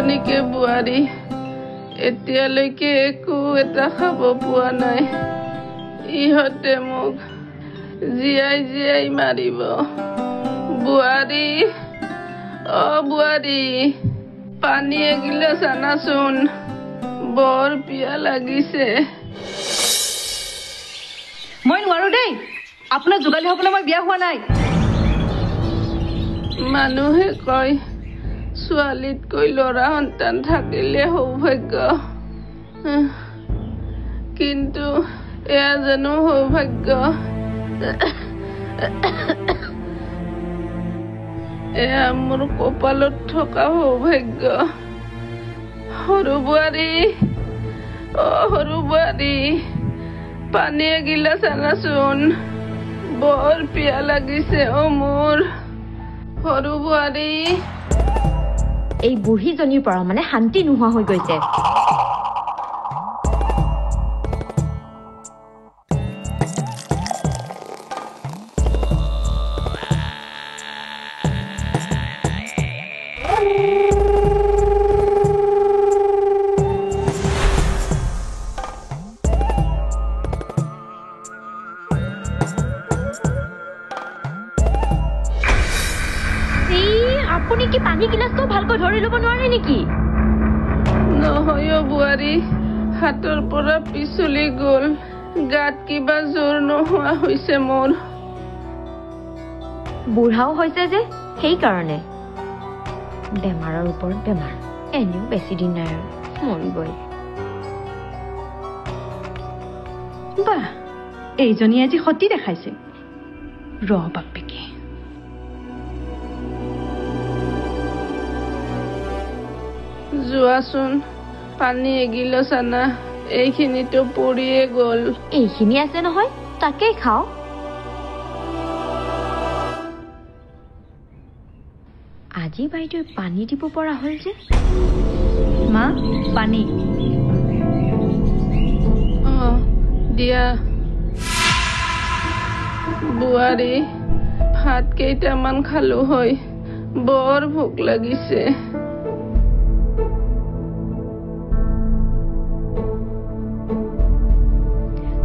দুজনীকে বুৱাৰী এতিয়ালৈকে একো এটা খাব পোৱা নাই ইহঁতে মোক জীয়াই জীয়াই মাৰিব বুৱাৰী অ বুৱাৰী পানী এগিলাচ আনাচোন বৰ পিয়া লাগিছে মই নোৱাৰো দেই আপোনাৰ যোগালী হ'বলৈ মই বিয়া হোৱা নাই মানুহে কয় ছোৱালীতকৈ ল'ৰা সন্তান থাকিলে সৌভাগ্য কিন্তু এয়া জানো সৌভাগ্য এয়া মোৰ কপালত থকা সৌভাগ্য সৰু বোৱাৰী অ সৰু বোৱাৰী পানী এগিলাচ আনাচোন বৰ পিয়া লাগিছে অ মোৰ সৰু বোৱাৰী এই বুঢ়ীজনীৰ পৰা মানে শান্তি নোহোৱা হৈ গৈছে আপুনি কি পানী গিলাচটো ভালকৈ ধৰি ল'ব নোৱাৰে নেকি নহয় বুৱাৰী হাতৰ পৰা পিছলি গ'ল গাত কিবা জোৰ নোহোৱা হৈছে মোৰ বুঢ়াও হৈছে যে সেইকাৰণে বেমাৰৰ ওপৰত বেমাৰ এনেও বেছি দিন নাই আৰু মৰিবই বাহ এইজনী আজি সতি দেখাইছে ৰ বাপেকে যোৱাচোন পানী এগিলাচ আনা এইখিনিতো পৰিয়ে গ'ল এইখিনি আছে নহয় তাকেই খাওঁ আজি বাইদেউ পানী দিব পৰা হ'ল যে মা পানী দিয়া বুৱাৰী ভাত কেইটামান খালো হয় বৰ ভোক লাগিছে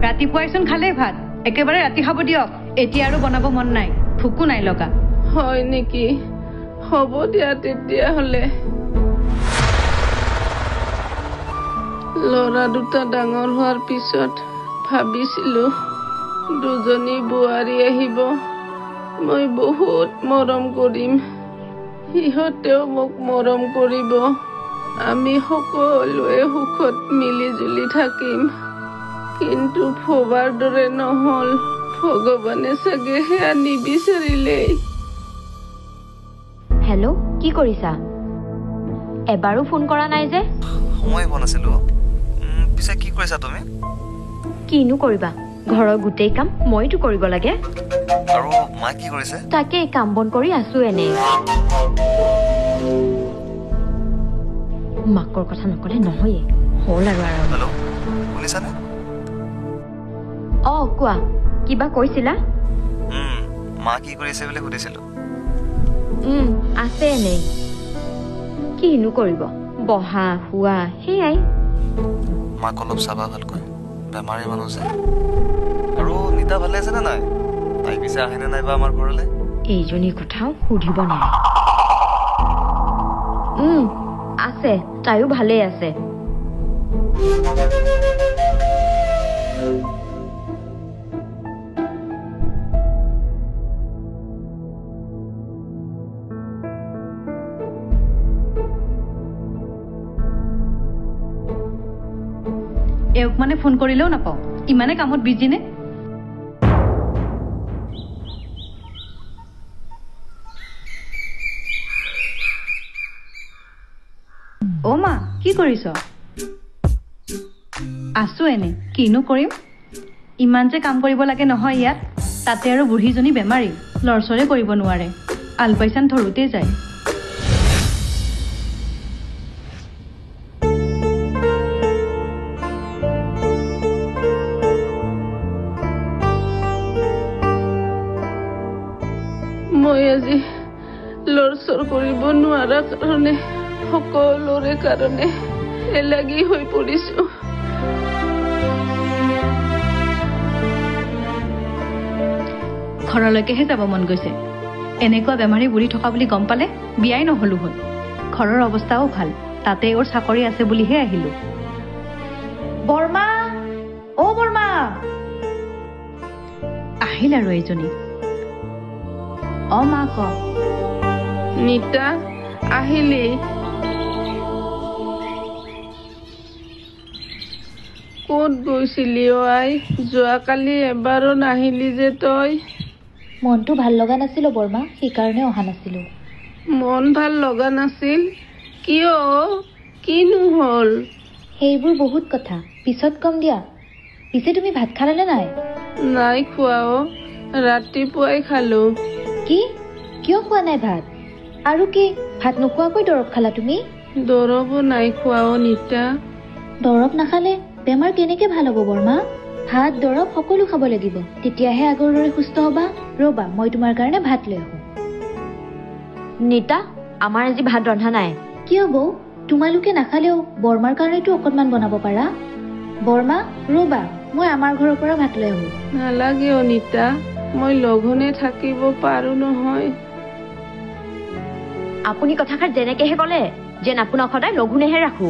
ৰাতিপুৱাইচোন খালে ভাত একেবাৰে ৰাতি খাব দিয়ক এতিয়া আৰু বনাব মন নাই ভোকো নাই লগা হয় নেকি হ'ব দিয়া তেতিয়াহ'লে ল'ৰা দুটা ডাঙৰ হোৱাৰ পিছত ভাবিছিলো দুজনী বোৱাৰী আহিব মই বহুত মৰম কৰিম সিহঁতেও মোক মৰম কৰিব আমি সকলোৱে সুখত মিলি জুলি থাকিম কিন্তু ভবাৰ দৰে নহল ভগৱানে চাগে সেয়া নিবিচাৰিলেই হেল্ল' কি কৰিছা এবাৰো ফোন কৰা নাই যে সময় পোৱা নাছিলো পিছে কি কৰিছা তুমি কিনো কৰিবা ঘৰৰ গোটেই কাম মইতো কৰিব লাগে আৰু মা কি কৰিছে তাকে কাম বন কৰি আছো এনে মাকৰ কথা নকলে নহয়ে হ'ল আৰু হেল্ল' শুনিছানে কোৱা কিবা কৈছিলা মা কি কৰিছে বুলি সুধিছিলো আছে এনেই কিনো কৰিব বহা শুৱা সেয়াই মাক অলপ চাবা ভালকৈ বেমাৰী মানুহ যে আৰু নিতা ভালে আছে নে নাই তাই পিছে আহেনে নাইবা আমাৰ ঘৰলৈ এইজনী কথাও সুধিব নোৱাৰে আছে তাইও ভালেই আছে এওক মানে ফোন কৰিলেও নাপাওঁ ইমানে কামত বিজি নে অ মা কি কৰিছ আছো এনে কিনো কৰিম ইমান যে কাম কৰিব লাগে নহয় ইয়াত তাতে আৰু বুঢ়ীজনী বেমাৰী লৰচৰে কৰিব নোৱাৰে আলপাইচান ধৰোতে যায় মই আজি লৰচৰ কৰিব নোৱাৰা কাৰণে সকলোৰে কাৰণে এলাগি হৈ পৰিছো। ঘৰলৈকেহে যাব মন গৈছে। এনেকুৱা বেমাৰী বুঢ়ী থকা বুলি গম পালে বিয়াই নহলো হ'ল। ঘৰৰ অৱস্থাও ভাল, তাতে ওৰ চাকৰি আছে বুলিহে আহিলো। বৰমা, অ বৰমা, আহিল আৰু এইজনী। অ মা ক। নিতা আহিলি? ক'ত গৈছিলি অ আই? যোৱাকালি এবাৰো নাহিলি যে তই? মনটো ভাল লগা নাছিল বৰমা, সেইকাৰণে অহা নাছিলো। মন ভাল লগা নাছিল? কিয়? কিনো হ'ল? সেইবোৰ বহুত কথা, পিছত কম দিয়া। পিছে তুমি ভাত খালানে নাই? নাই খোৱা অ, ৰাতিপুৱাই খালো। কি? কিয় খোৱা নাই ভাত? আৰু কি ভাত নোখোৱাকৈ দৰৱ খালা তুমি? দৰৱো নাই খোৱা অ নিতা। দৰৱ নাখালে বেমাৰ কেনেকে ভাল হ'ব বৰমা? ভাত দৰৱ সকলো খাব লাগিব, তেতিয়াহে আগৰ দৰে সুস্থ হবা। ৰবা, মই তোমাৰ কাৰণে ভাত লৈ আহো। নিতা, আমাৰ আজি ভাত ৰন্ধা নাই। কিয় বৌ? তোমালোকে নাখালেও বৰমাৰ কাৰণেতো অকণমান বনাব পাৰা। বৰমা ৰবা, মই আমাৰ ঘৰৰ পৰা ভাত লৈ আহো। নালাগে অ নিতা, মই লঘোণে থাকিব পাৰো নহয়। আপুনি কথাষাৰ যেনেকেহে ক'লে, যেন আপোনাক সদায় লঘোণেহে ৰাখো।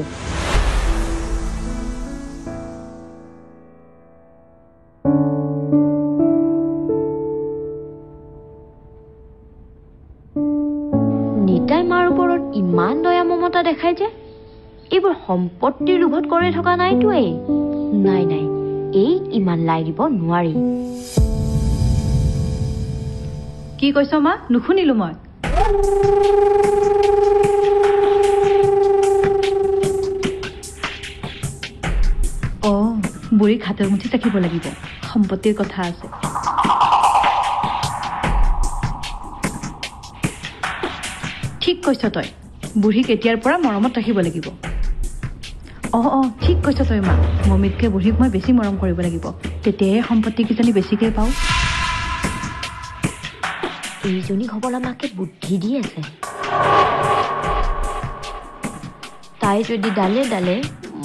নিতাই মাৰ ওপৰত ইমান দয়া মমতা দেখাই যে, এইবোৰ সম্পত্তিৰ লোভত কৰি থকা নাইতো। নাই নাই, এই ইমান লাই দিব নোৱাৰি। কি কৈছ মা? নুশুনিলো মই। অ, বুঢ়ীক হাতৰ মুঠি থাকিব লাগিব, সম্পত্তিৰ কথা আছে। ঠিক কৈছ তই, বুঢ়ীক এতিয়াৰ পৰা মৰমত ৰাখিব লাগিব। অ ঠিক কৈছ তই মা, মমিতকৈ বুঢ়ীক মই বেছি মৰম কৰিব লাগিব, তেতিয়াহে সম্পত্তি কিজানি বেছিকৈ পাওঁ। এইজনী ঘবলা মাকে বুদ্ধি দি আছে। তাই যদি ডালে ডালে,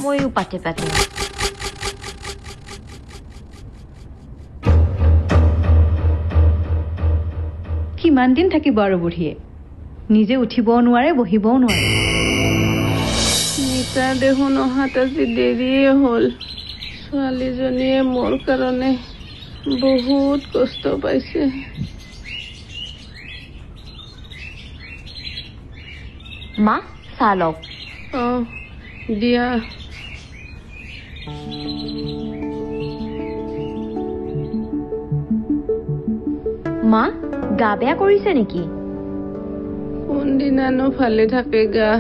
ময়ো পাতে পাতে। কিমান দিন থাকিব আৰু বুঢ়ীয়ে? নিজে উঠিবও নোৱাৰে, বহিবও নোৱাৰে। নিতা দেখোন অহাত আজি দেৰিয়ে হ'ল। ছোৱালীজনীয়ে মোৰ কাৰণে বহুত কষ্ট পাইছে। মা, চাহ লওক। অ দিয়া। মা, গা বেয়া কৰিছে নেকি? কোনদিনানো ভালে থাকে গা?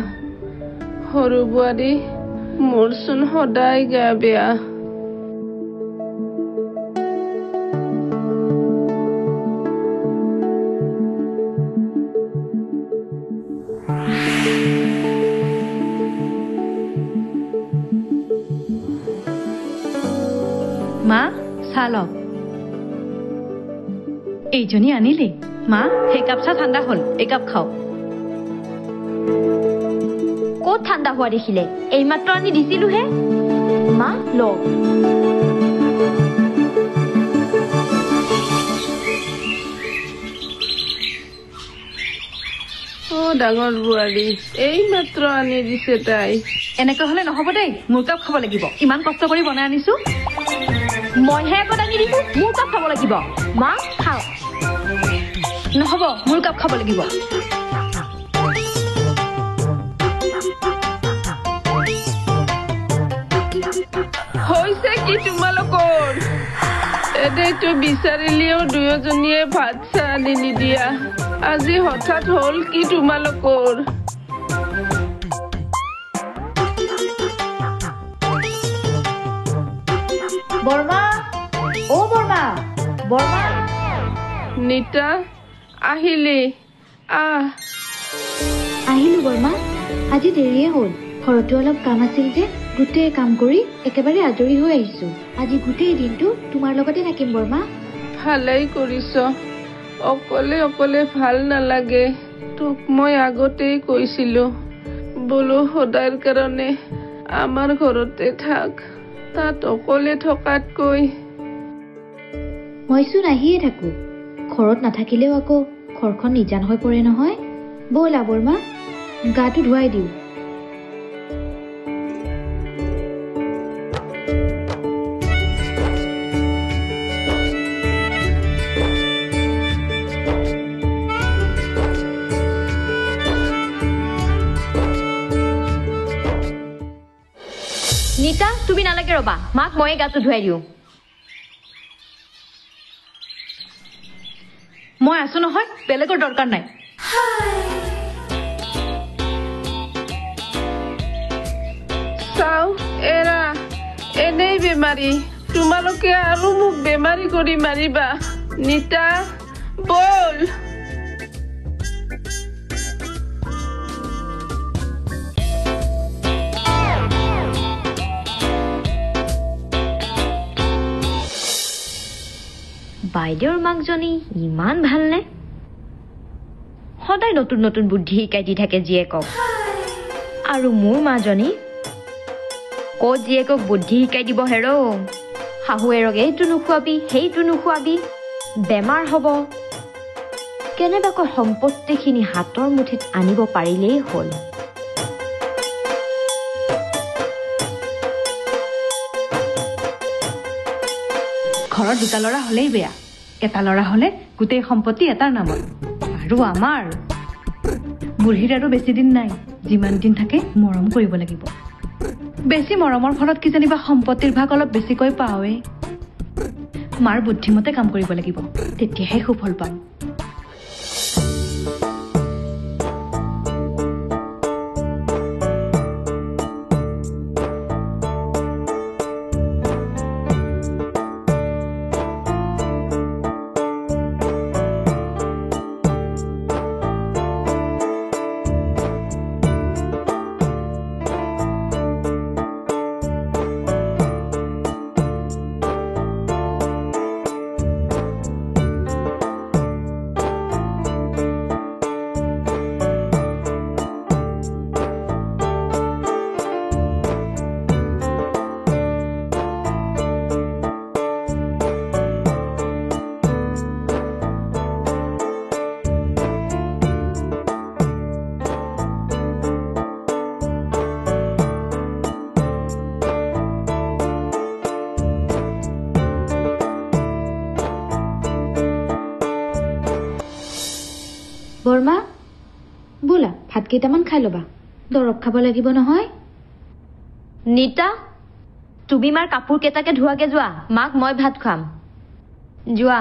সৰু বোৱাৰী, মোৰচোন সদায় গা বেয়া। মা, চাহ লওক। এইজনী আনিলি? মা, সেই কাপ চাহ ঠাণ্ডা হ'ল, একাপ খাওক। ক'ত ঠাণ্ডা হোৱা দেখিলে? এইমাত্ৰ আনি দিছিলোহে। মা, লওক। অ ডাঙৰ বোৱাৰী, এইমাত্ৰ আনি দিছে তাই। এনেকৈ হ'লে নহ'ব দেই, মোৰ কাপ খাব লাগিব। ইমান কষ্ট কৰি বনাই আনিছো। মইহে আগত আনি দিছো, মোৰ কাপ খাব লাগিব। মা, খাওক। নহ'ব, মোৰ কাপ খাব লাগিব। হৈছে কি তোমালোকৰ? এনেইতো বিচাৰিলেও দুয়োজনীয়ে ভাত চাহ আনি নিদিয়া। আজি হঠাৎ হ'ল কি তোমালোকৰ? বৰমা, অ বৰমা, বৰমা। নিতা আহিলি? আহিলো বৰমা, আজি দেৰিয়ে হ'ল। ঘৰতো অলপ কাম আছিল যে, গোটেই কাম কৰি একেবাৰে আজৰি হৈ আহিছো। আজি গোটেই দিনটো তোমাৰ লগতে থাকিম বৰমা। ভালেই কৰিছ। অকলে অকলে ভাল নালাগে। তোক মই আগতেই কৈছিলো, বোলো সদায়ৰ কাৰণে আমাৰ ঘৰতে থাক তাত অকলে থকাতকৈ মইচোন আহিয়ে থাকো ঘৰত নাথাকিলেও আকৌ ঘৰখন নিজান হৈ পৰে নহয় ব'লা বৰমা গাটো ধুৱাই দিওঁ নীতা তুমি নালাগে ৰবা মাক ময়ে গাটো ধুৱাই দিওঁ মই আছো নহয় বেলেগৰ দৰকাৰ নাই চাও এৰা এনেই বেমাৰী তোমালোকে আৰু মোক বেমাৰী কৰি মাৰিবা নীতা বল বাইদেউৰ মাকজনী ইমান ভালনে সদায় নতুন নতুন বুদ্ধি শিকাই দি থাকে জীয়েকক আৰু মোৰ মাজনী ক'ত জীয়েকক বুদ্ধি শিকাই দিব হেৰ শাহুৱেৰক এইটো নোখোৱাবি সেইটো নোখোৱাবি বেমাৰ হ'ব কেনেবাকৈ সম্পত্তিখিনি হাতৰ মুঠিত আনিব পাৰিলেই হ'ল ঘৰত দুটা ল'ৰা হ'লেই বেয়া এটা ল'ৰা হ'লে গোটেই সম্পত্তি এটাৰ নামত আৰু আমাৰ বুঢ়ীৰ আৰু বেছি দিন নাই যিমান দিন থাকে মৰম কৰিব লাগিব বেছি মৰমৰ ফলত কি জানিবা সম্পত্তিৰ ভাগ অলপ বেছিকৈ পাওঁৱে মাৰ বুদ্ধিমতে কাম কৰিব লাগিব তেতিয়াহে সুফল পাম বৰমা বোলা ভাত কেইটামান খাই ল'বা দৰৱ খাব লাগিব নহয় নীতা তুমি মাৰ কাপোৰ কেইটাকে ধোৱাকে যোৱা মাক মই ভাত খুৱাম যোৱা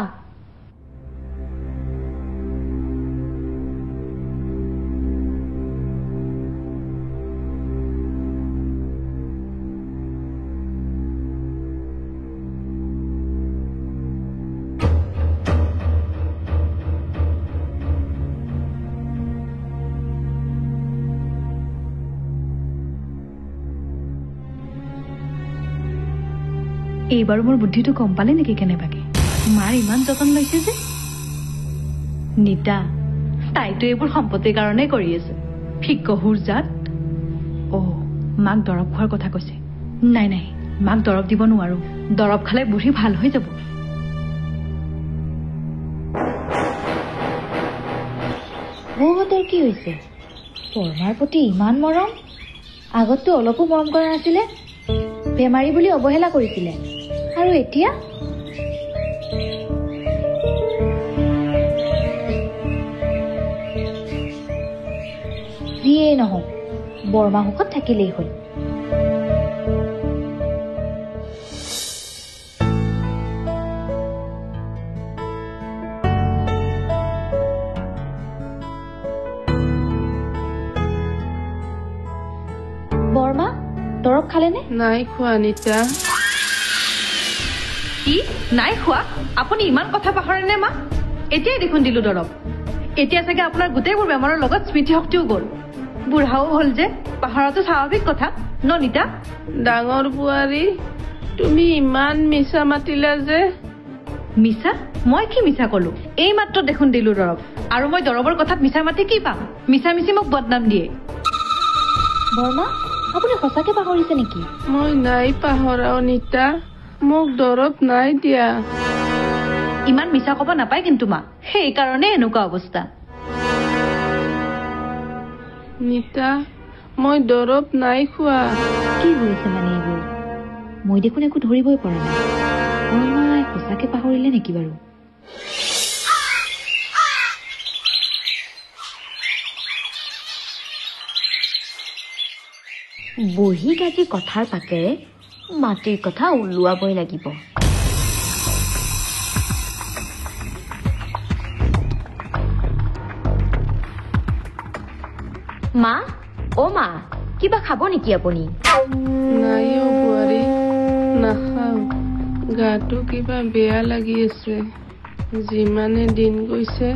এইবাৰ মোৰ বুদ্ধিটো কম পালে নেকি কেনেবাকে মাৰ ইমান যতন লৈছে যে নীতা তাইতো এইবোৰ সম্পত্তিৰ কাৰণেই কৰি আছে ফিকহুৰ জাত মাক দৰৱ খোৱাৰ কথা কৈছে নাই নাই মাক দৰৱ দিব নোৱাৰো দৰৱ খালে বুঢ়ী ভাল হৈ যাব বৌহঁতৰ কি হৈছে বৰমাৰ প্ৰতি ইমান মৰম আগততো অলপো মৰম কৰা নাছিলে বেমাৰী বুলি অৱহেলা কৰিছিলে আৰু এতিয়া যিয়েই নহওক বৰমা সুখত থাকিলেই হ'ল বৰমা দৰৱ খালেনে নাই খোৱা নীতা কি নাই খোৱা আপুনি ইমান কথা পাহৰেনে মা এতিয়াই দেখোন দিলো দৰৱ এতিয়া চাগে আপোনাৰ গোটেইবোৰ বেমাৰৰ লগত স্মৃতিশক্তিও গ'ল বুঢ়াও হ'ল যে পাহৰাটো স্বাভাৱিক কথা ন নীতা ডাঙৰ বোৱাৰী তুমি ইমান মিছা মাতিলা যে মিছা মই কি মিছা কলো এই মাত্ৰ দেখোন দিলো দৰৱ আৰু মই দৰৱৰ কথাত মিছা মাতি কি পাম মিছা মিছি মোক বদনাম দিয়ে বৰমা আপুনি সঁচাকে পাহৰিছে নেকি? মই নাই পাহৰাও নিতা, মোক দৰৱ নাই দিয়া। ইমান মিছা ক'ব নাপায় কিন্তু মা, সেইকাৰণে এনেকুৱা অৱস্থা। নিতা, মই দৰৱ নাই খোৱা। কি হৈছে মানে এইবোৰ? মই দেখোন একো ধৰিবই পৰা নাই। বৰমাই সঁচাকে পাহৰিলে নেকি বাৰু? বহি কাটি কথাৰ পাকেৰে মাটিৰ কথা ওলোৱাবই লাগিব। মা, অ মা, কিবা খাব নেকি আপুনি? নাই অ বোৱাৰী, নাখাওঁ। গাটো কিবা বেয়া লাগি আছে। যিমানে দিন গৈছে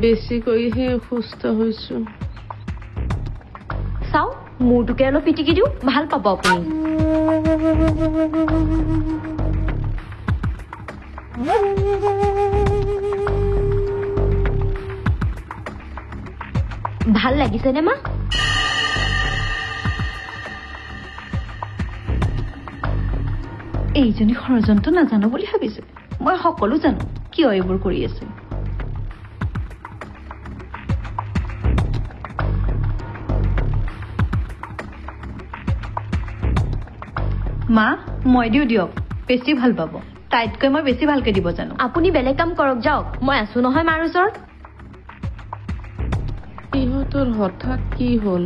বেছিকৈহে অসুস্থ হৈছো। চাও, মূৰটোকে অলপ পিটিকি দিওঁ, ভাল পাব আপুনি। ভাল লাগিছেনে মা? এইজনী ষড়যন্ত্ৰ নাজানো বুলি ভাবিছে। মই সকলো জানো কিয় এইবোৰ কৰি আছে। মা, মই দিওঁ দিয়ক, বেছি ভাল পাব। তাইতকৈ মই বেছি ভালকে দিব জানো। আপুনি বেলেগ কাম কৰক, যাওক। মই আছো নহয় মাৰ ওচৰত। ইহঁতৰ হঠাৎ কি হ'ল?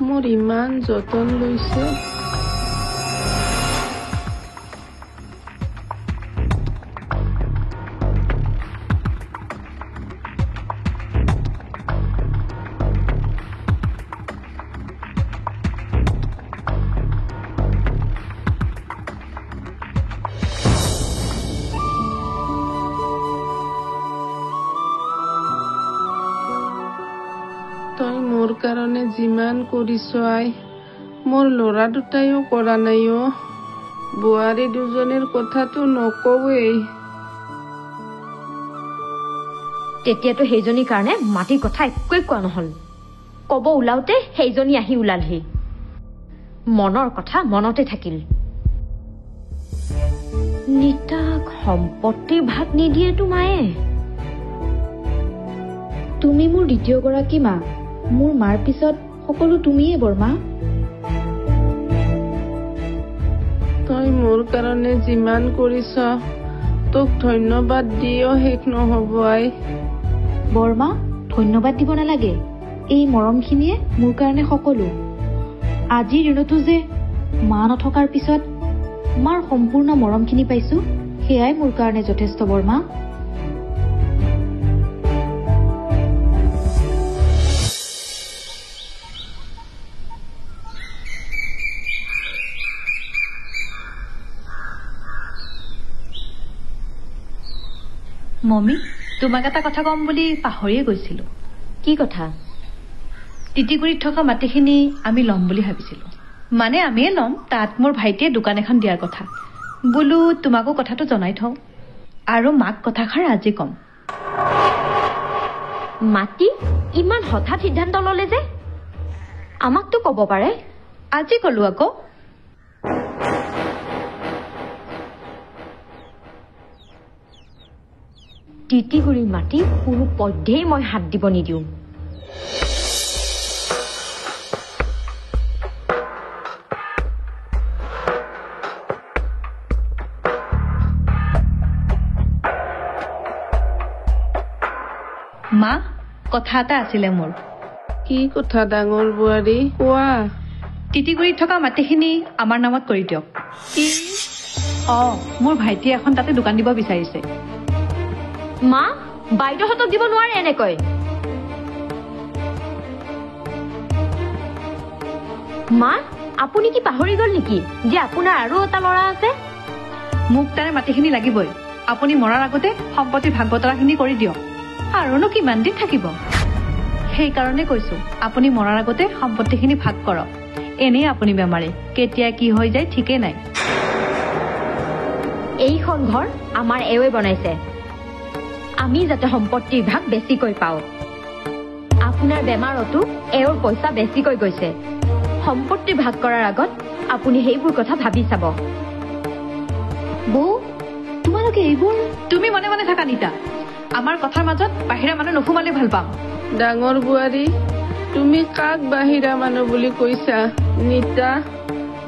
মোৰ ইমান যতন লৈছে। তই মোৰ কাৰণে যিমান কৰিছ আই, মোৰ ল'ৰা দুটাইও কৰা নাই অ। বোৱাৰী দুজনীৰ কথাটো নকওঁৱেই। তেতিয়াতো সেইজনীৰ কাৰণে মাটিৰ কথা একোৱেই কোৱা নহল। কব ওলাওতে সেইজনী আহি ওলালহি। মনৰ কথা মনতে থাকিল। নিতাক সম্পত্তিৰ ভাগ নিদিয়েতো মায়ে। তুমি মোৰ দ্বিতীয় গৰাকী মা। মোৰ মাৰ পিছত সকলো তুমিয়ে বৰমা। তই মোৰ কাৰণে যিমান কৰিছ, তোক ধন্যবাদ দিও শেষ নহব আই। বৰমা, ধন্যবাদ দিব নালাগে। এই মৰমখিনিয়ে মোৰ কাৰণে সকলো। আজিৰ দিনতো যে মা নথকাৰ পিছত মাৰ সম্পূৰ্ণ মৰমখিনি পাইছো, সেয়াই মোৰ কাৰণে যথেষ্ট বৰমা। মমি, তোমাক এটা কথা ক'ম বুলি পাহৰিয়ে গৈছিলো। কি কথা? তিতিগুৰিত থকা মাটিখিনি আমি ল'ম বুলি ভাবিছিলো। মানে আমিয়ে ল'ম, তাত মোৰ ভাইটিয়ে দোকান এখন দিয়াৰ কথা। বোলো তোমাকো কথাটো জনাই থওঁ, আৰু মাক কথাষাৰ আজি ক'ম। মাটি ইমান হঠাৎ সিদ্ধান্ত ললে যে? আমাকতো ক'ব পাৰে। আজি ক'লো আকৌ। তিতিগুৰিৰ মাটি কোনো পধ্যেই মই হাত দিব নিদিওঁ। মা, কথা এটা আছিলে মোৰ। কি কথা ডাঙৰ বোৱাৰী, কোৱা। তিতিগুৰিত থকা মাটিখিনি আমাৰ নামত কৰি দিয়ক। কি? মোৰ ভাইটিয়ে এখন তাতে দোকান দিব বিচাৰিছে। মা, বাইদেউহঁতক দিব নোৱাৰে এনেকৈ। মা, আপুনি কি পাহৰি গল নেকি যে আপোনাৰ আৰু এটা ল'ৰা আছে? মোক তাৰে মাটিখিনি লাগিবই। আপুনি মৰাৰ আগতে সম্পত্তিৰ ভাগ বতৰাখিনি কৰি দিয়ক। আৰুনো কিমান দিন থাকিব? সেইকাৰণে কৈছো, আপুনি মৰাৰ আগতে সম্পত্তিখিনি ভাগ কৰক। এনেই আপুনি বেমাৰী, কেতিয়া কি হৈ যায় ঠিকেই নাই। এইখন ঘৰ আমাৰ এওঁৱে বনাইছে। আমি যাতে সম্পত্তিৰ ভাগ বেছিকৈ পাওঁ। আপোনাৰ বেমাৰতো এওঁৰ পইচা বেছিকৈ গৈছে। সম্পত্তি ভাগ কৰাৰ আগত আপুনি সেইবোৰ কথা ভাবি চাব। বৌ তোমালোকে এইবোৰ তুমি মনে মনে থাকা নিতা। আমাৰ কথাৰ মাজত বাহিৰা মানুহ নোসোমালে ভাল পাম। ডাঙৰ বোৱাৰী, তুমি কাক বাহিৰা মানুহ বুলি কৈছা? নিতা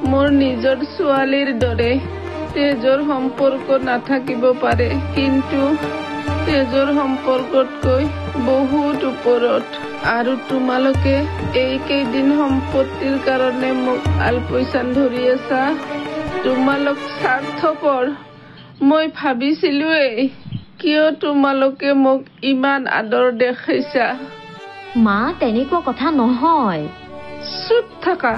মোৰ নিজৰ ছোৱালীৰ দৰে। তেজৰ সম্পৰ্ক নাথাকিব পাৰে, কিন্তু তেজৰ সম্পৰ্কতকৈ বহুত ওপৰত। আৰু তোমালোকে এইকেইদিন সম্পত্তিৰ কাৰণে মোক আলপৈচান ধৰি আছা। তোমালোক স্বাৰ্থপৰ। মই ভাবিছিলোৱেই, কিয় তোমালোকে মোক ইমান আদৰ দেখাইছা। মা তেনেকুৱা কথা নহয়। চুপ থাকা।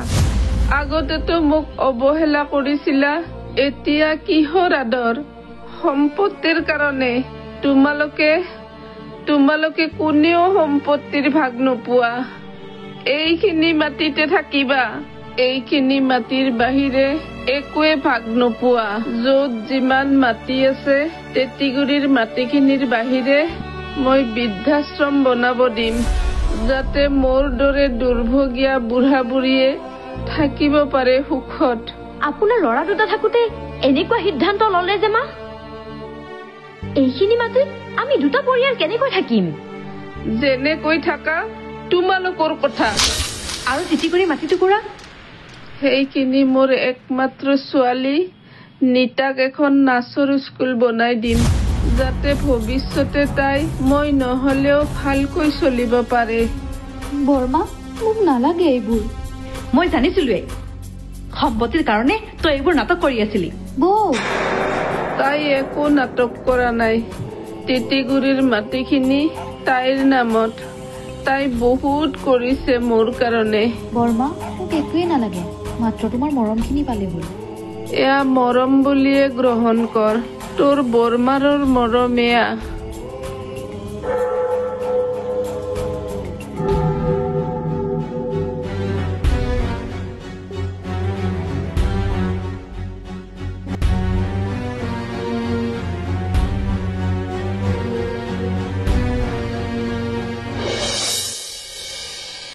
আগতেতো মোক অৱহেলা কৰিছিলা, এতিয়া কিহৰ আদৰ? সম্পত্তিৰ কাৰণে। তোমালোকে কোনেও সম্পত্তিৰ ভাগ নোপোৱা। এইখিনি মাটিতে থাকিবা। এইখিনি মাটিৰ বাহিৰে একোৱে ভাগ নোপোৱা। য'ত যিমান মাটি আছে তেতিগুৰিৰ মাটিখিনিৰ বাহিৰে মই বৃদ্ধাশ্ৰম বনাব দিম, যাতে মোৰ দৰে দুৰ্ভগীয়া বুঢ়া বুঢ়ীয়ে থাকিব পাৰে সুখত। আপোনাৰ ল'ৰা দুটা থাকোঁতে এনেকুৱা সিদ্ধান্ত ল'লে যে মা? এইখিনি মাটিত আমি দুটা পৰিয়াল কেনেকৈ থাকিম? যেনেকৈ থাকা তোমালোকৰ কথা। আৰু তিতিগুৰি মাটি টুকুৰা? সেইখিনি মোৰ একমাত্ৰ ছোৱালী নিতাক এখন নাচৰ স্কুল বনাই দিম, যাতে ভৱিষ্যতে তাই মই নহ'লেও ভালকৈ চলিব পাৰে। বৰমা মোক নালাগে এইবোৰ। মই জানিছিলোৱেই সম্পত্তিৰ কাৰণে তই এইবোৰ নাটক কৰি আছিলি। বৌ তাই একো নাটক কৰা নাই। তিতিগুৰিৰ মাটিখিনি তাইৰ নামত। তাই বহুত কৰিছে মোৰ কাৰণে। বৰমা মোক একোৱেই নালাগে, মাত্ৰ তোমাৰ মৰমখিনি পালে হ'ল। এয়া মৰম বুলিয়ে গ্ৰহণ কৰ। তোৰ বৰমাৰৰ মৰম এয়া।